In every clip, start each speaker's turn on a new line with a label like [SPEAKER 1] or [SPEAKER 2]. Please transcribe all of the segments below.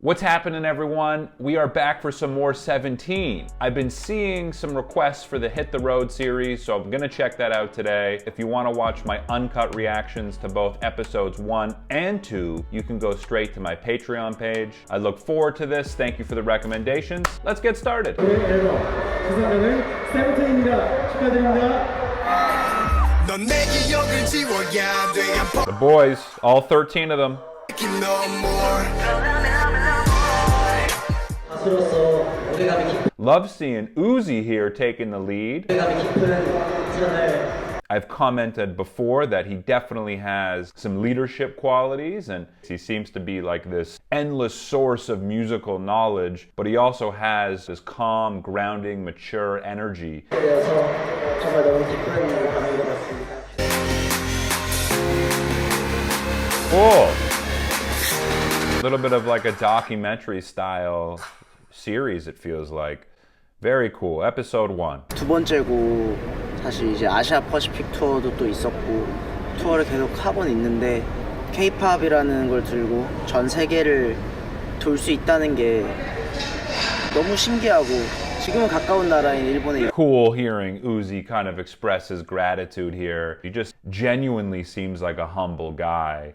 [SPEAKER 1] What's happening, everyone? We are back for some more 17. I've been seeing some requests for the Hit the Road series, so I'm gonna check that out today. If you wanna watch my uncut reactions to both episodes 1 and 2, you can go straight to my Patreon page. I look forward to this. Thank you for the recommendations. Let's get started. The boys, all 13 of them. Love seeing Uzi here taking the lead. I've commented before that he definitely has some leadership qualities, and he seems to be like this endless source of musical knowledge, but he also has this calm, grounding, mature energy. Oh! A little bit of like a documentary style series, it feels like. Very cool. Episode 1.
[SPEAKER 2] 두 번째고 사실 이제 아시아 퍼시픽 투어도 또 있었고 투어를 계속 하고는 있는데 K-팝이라는 걸 들고 전 세계를 돌 수 있다는 게 너무 신기하고 지금은 가까운 나라인 일본에
[SPEAKER 1] Cool hearing Uzi kind of express his gratitude here. He just genuinely seems like a humble guy.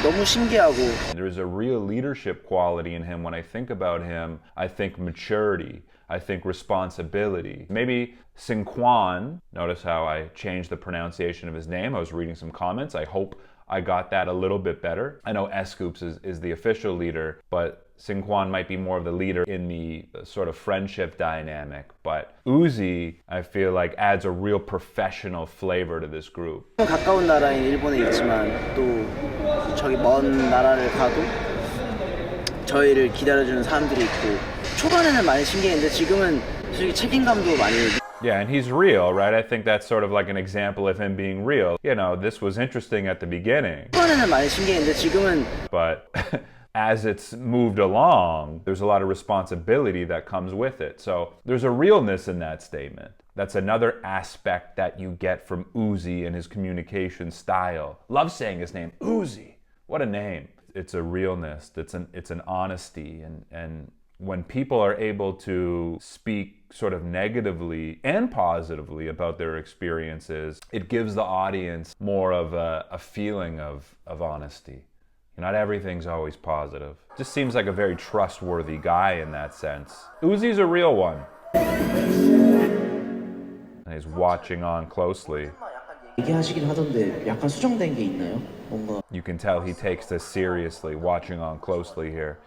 [SPEAKER 2] 너무 신기하고
[SPEAKER 1] There's a real leadership quality in him. When I think about him, I think maturity. I think responsibility. Maybe Sinquan, notice how I changed the pronunciation of his name. I was reading some comments. I hope I got that a little bit better. I know S-Scoops is the official leader, but Sinquan might be more of the leader in the sort of friendship dynamic. But Uzi, I feel like, adds a real professional flavor to this group.
[SPEAKER 2] 가까운 나라인 일본에 있지만 또 저기 먼 나라를 가도 저희를 기다려주는 사람들이 있고 초반에는 많이 신기했는데 지금은 솔직히 책임감도 많이
[SPEAKER 1] Yeah, and he's real, right? I think that's sort of like an example of him being real. You know, this was interesting at the beginning.
[SPEAKER 2] 초반에는 많이 신기했는데 지금은
[SPEAKER 1] But as it's moved along, there's a lot of responsibility that comes with it. So there's a realness in that statement. That's another aspect that you get from Uzi and his communication style. Love saying his name, Uzi. What a name. It's a realness, it's an honesty, and when people are able to speak sort of negatively and positively about their experiences, it gives the audience more of a feeling of honesty. Not everything's always positive. Just seems like a very trustworthy guy in that sense. Uzi's a real one. And he's watching on closely.
[SPEAKER 2] 얘기하시긴 하던데 약간 수정된 게 있나요? 뭔가
[SPEAKER 1] You can tell he takes this seriously, watching on closely here.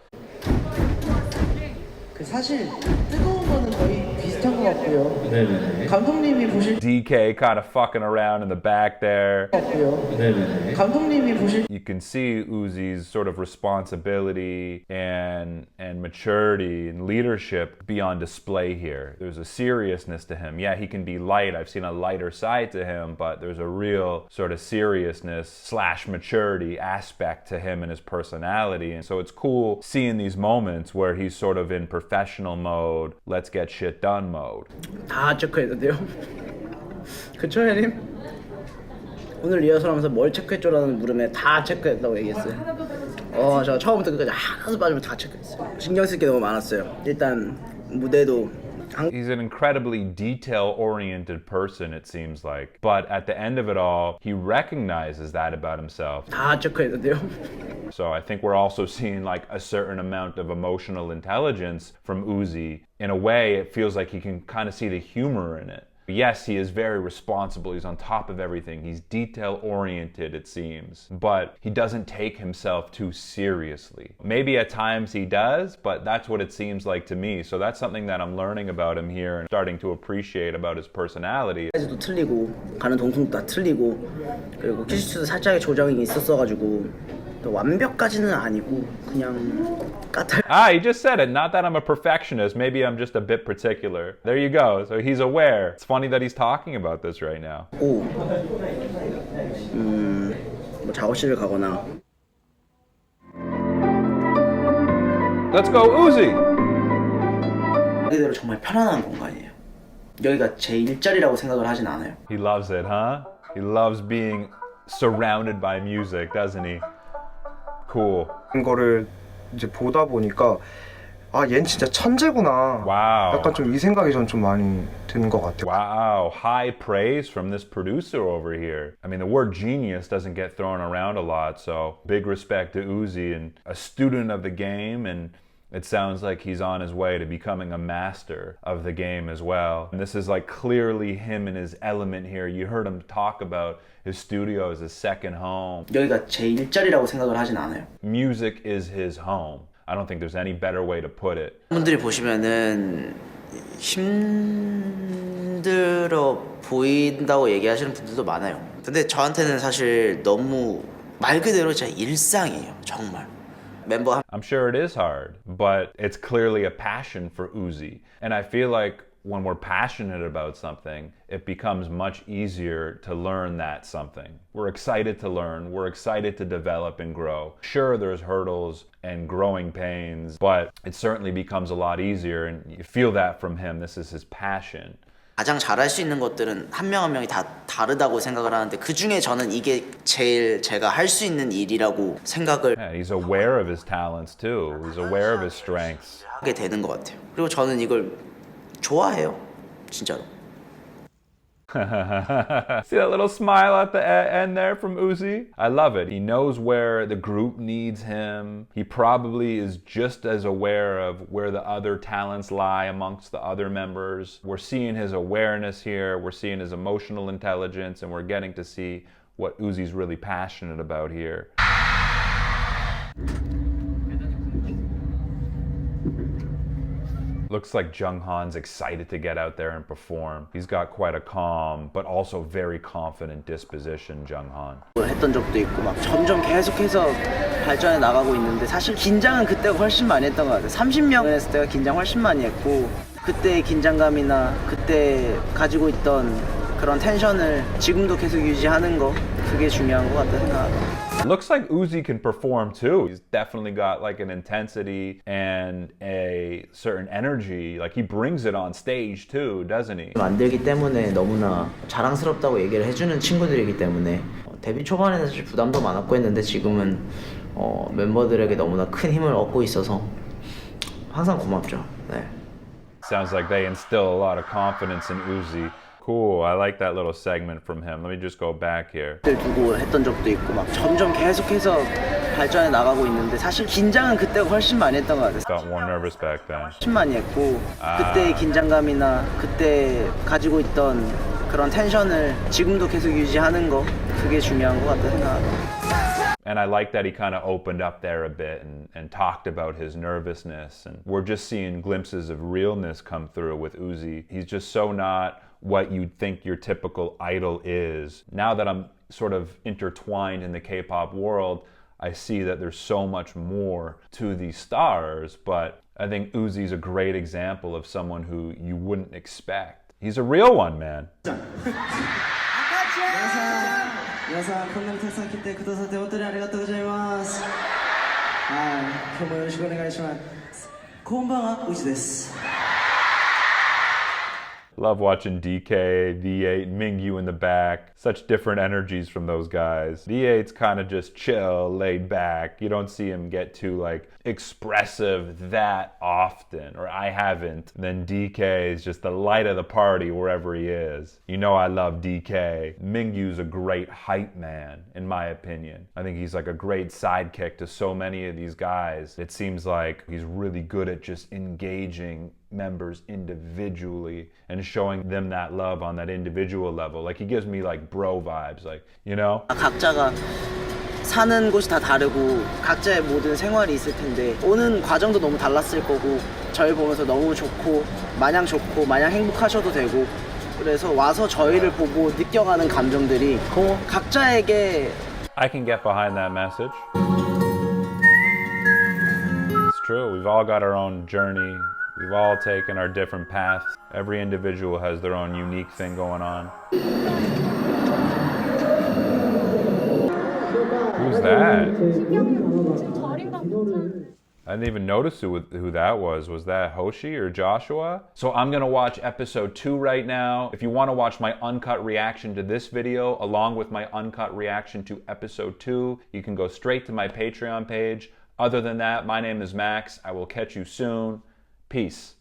[SPEAKER 2] 그 사실 뜨거운 거는 거의 비슷한 것 같고요.
[SPEAKER 3] 네네네.
[SPEAKER 2] 감독님이 보실
[SPEAKER 1] DK kind of fucking around in the back there.
[SPEAKER 2] 것 같고요.
[SPEAKER 3] 네네네.
[SPEAKER 2] 감독님이 보실
[SPEAKER 1] You can see Uzi's sort of responsibility and maturity and leadership be on display here. There's a seriousness to him. Yeah, he can be light. I've seen a lighter side to him, but there's a real sort of seriousness / maturity aspect to him and his personality. And so it's cool seeing these moments where he's sort of in professional mode, let's get shit done mode.
[SPEAKER 2] 다 체크했는데요. 그쵸, 혜림? 오늘 리허설하면서 뭘 체크했죠라는 물음에 다 체크했다고 얘기했어요. 저 처음부터 끝까지 하나도 빠지면 다 체크했어요. 신경 쓸 게 너무 많았어요. 일단 무대도
[SPEAKER 1] He's an incredibly detail-oriented person, it seems like. But at the end of it all, he recognizes that about himself.
[SPEAKER 2] 다 체크했는데요.
[SPEAKER 1] So I think we're also seeing like a certain amount of emotional intelligence from Uzi. In a way, it feels like he can kind of see the humor in it. Yes, he is very responsible. He's on top of everything. He's detail-oriented, it seems. But he doesn't take himself too seriously.Maybe at times he does, but that's what it seems like to me. So that's something that I'm learning about him here and starting to appreciate about his personality.
[SPEAKER 2] 도 틀리고 가는 동선도 다 틀리고 그리고 퀴즈도 살짝의 조정이 있었어가지고 또 완벽까지는 아니고 그냥 까탈.
[SPEAKER 1] He just said it. Not that I'm a perfectionist. Maybe I'm just a bit particular. There you go. So he's aware. It's funny that he's talking about this right now.
[SPEAKER 2] 뭐 작업실을 가거나.
[SPEAKER 1] Let's go, Uzi!
[SPEAKER 2] 이대로 정말 편안한 공간이에요. 여기가 제 일자리라고 생각을 하진 않아요.
[SPEAKER 1] He loves it, huh? He loves being surrounded by music, doesn't he? Cool.
[SPEAKER 4] 이거를
[SPEAKER 3] 이제 보다 보니까 아, 얘는 진짜 천재구나.
[SPEAKER 1] Wow.
[SPEAKER 3] 약간 좀 이 생각이 전 좀 많이 드는 것 같아요.
[SPEAKER 1] Wow, high praise from this producer over here. I mean, the word genius doesn't get thrown around a lot, so big respect to Uzi, and a student of the game, and it sounds like he's on his way to becoming a master of the game as well. And this is like clearly him in his element here. You heard him talk about his studio as his second home.
[SPEAKER 2] 여기가 제 일자리라고 생각을 하진 않아요.
[SPEAKER 1] Music is his home. I don't think there's any better way to put it.
[SPEAKER 2] 분들이 보시면은 힘들어 보인다고 얘기하시는 분들도 많아요. 근데 저한테는 사실 너무 말 그대로 진짜 일상이에요. 정말. 멤버
[SPEAKER 1] I'm sure it is hard, but it's clearly a passion for Uzi. And I feel like when we're passionate about something, it becomes much easier to learn that something. We're excited to learn, we're excited to develop and grow. Sure, there's hurdles and growing pains, but it certainly becomes a lot easier, and you feel that from him. This is his passion.
[SPEAKER 2] 가장 잘할 수 있는 것들은 한 명 한 명이 다 다르다고 생각을 하는데 그 중에 저는 이게 제일 제가 할 수 있는 일이라고 생각을
[SPEAKER 1] Yeah, he's aware of his talents too. He's aware of his strengths.
[SPEAKER 2] 하게 되는 것 같아요. 그리고 저는 이걸 좋아해요. 진짜로.
[SPEAKER 1] See that little smile at the end there from Uzi? I love it. He knows where the group needs him. He probably is just as aware of where the other talents lie amongst the other members. We're seeing his awareness here. We're seeing his emotional intelligence, and we're getting to see what Uzi's really passionate about here. Looks like Junghan's excited to get out there and perform. He's got quite a calm, but also very confident disposition, Junghan.
[SPEAKER 2] 했던 적도 있고 막 점점 계속해서 발전해 나가고 있는데 사실 긴장은 그때가 훨씬 많이 했던 것 같아요. 30명 했을 때가 긴장 훨씬 많이 했고 그때의 긴장감이나 그때 가지고 있던 그런 텐션을 지금도 계속 유지하는 거 그게 중요한 것 같다 생각합니다.
[SPEAKER 1] Looks like Uzi can perform too. He's definitely got like an intensity and a certain energy. Like he brings it on stage too, doesn't he?
[SPEAKER 2] 만들기 때문에 너무나 자랑스럽다고 얘기를 해주는 친구들이기 때문에 데뷔 초반에는 사실 부담도 많았고 했는데 지금은 멤버들에게 너무나 큰 힘을 얻고 있어서 항상 고맙죠. 네.
[SPEAKER 1] Sounds like they instill a lot of confidence in Uzi. Cool, I like that little segment from him. Let me just go back here.
[SPEAKER 2] 두고 했던 적도 있고 막 점점 계속해서 발전해 나가고 있는데 사실 긴장은 그때가 훨씬 많이 했던 것 같아요.
[SPEAKER 1] Got more nervous back then.
[SPEAKER 2] 훨씬 많이 했고 그때의 긴장감이나 그때 가지고 있던 그런 텐션을 지금도 계속 유지하는 거 그게 중요한 것 같다 생각합니다.
[SPEAKER 1] And I like that he kind of opened up there a bit and talked about his nervousness. And we're just seeing glimpses of realness come through with Uzi. He's just so not what you'd think your typical idol is. Now that I'm sort of intertwined in the K-pop world, I see that there's so much more to these stars, but I think Uzi's a great example of someone who you wouldn't expect. He's a real one, man.
[SPEAKER 4] 皆さんこんなにたくさん来てくださって本当にありがとうございます。はい、今日もよろしくお願いします。こんばんは、うちです。
[SPEAKER 1] Love watching DK, V8, Mingyu in the back. Such different energies from those guys. V8's kind of just chill, laid back. You don't see him get too like expressive that often, or I haven't. Then DK is just the light of the party wherever he is. You know I love DK. Mingyu's a great hype man, in my opinion. I think he's like a great sidekick to so many of these guys. It seems like he's really good at just engaging members individually and showing them that love on that individual level. Like he gives me like bro vibes, like, you know?
[SPEAKER 2] 각자가 사는 곳이 다 다르고 각자의 모든 생활이 있을 텐데 오는 과정도 너무 달랐을 거고 저희 보면서 너무 좋고 마냥 행복하셔도 되고 그래서 와서 저희를 보고 느껴가는 감정들이 각자에게
[SPEAKER 1] I can get behind that message. It's true. We've all got our own journey. We've all taken our different paths. Every individual has their own unique thing going on. Who's that? I didn't even notice who that was. Was that Hoshi or Joshua? So I'm gonna watch episode 2 right now. If you wanna watch my uncut reaction to this video, along with my uncut reaction to episode 2, you can go straight to my Patreon page. Other than that, my name is Max. I will catch you soon. Peace.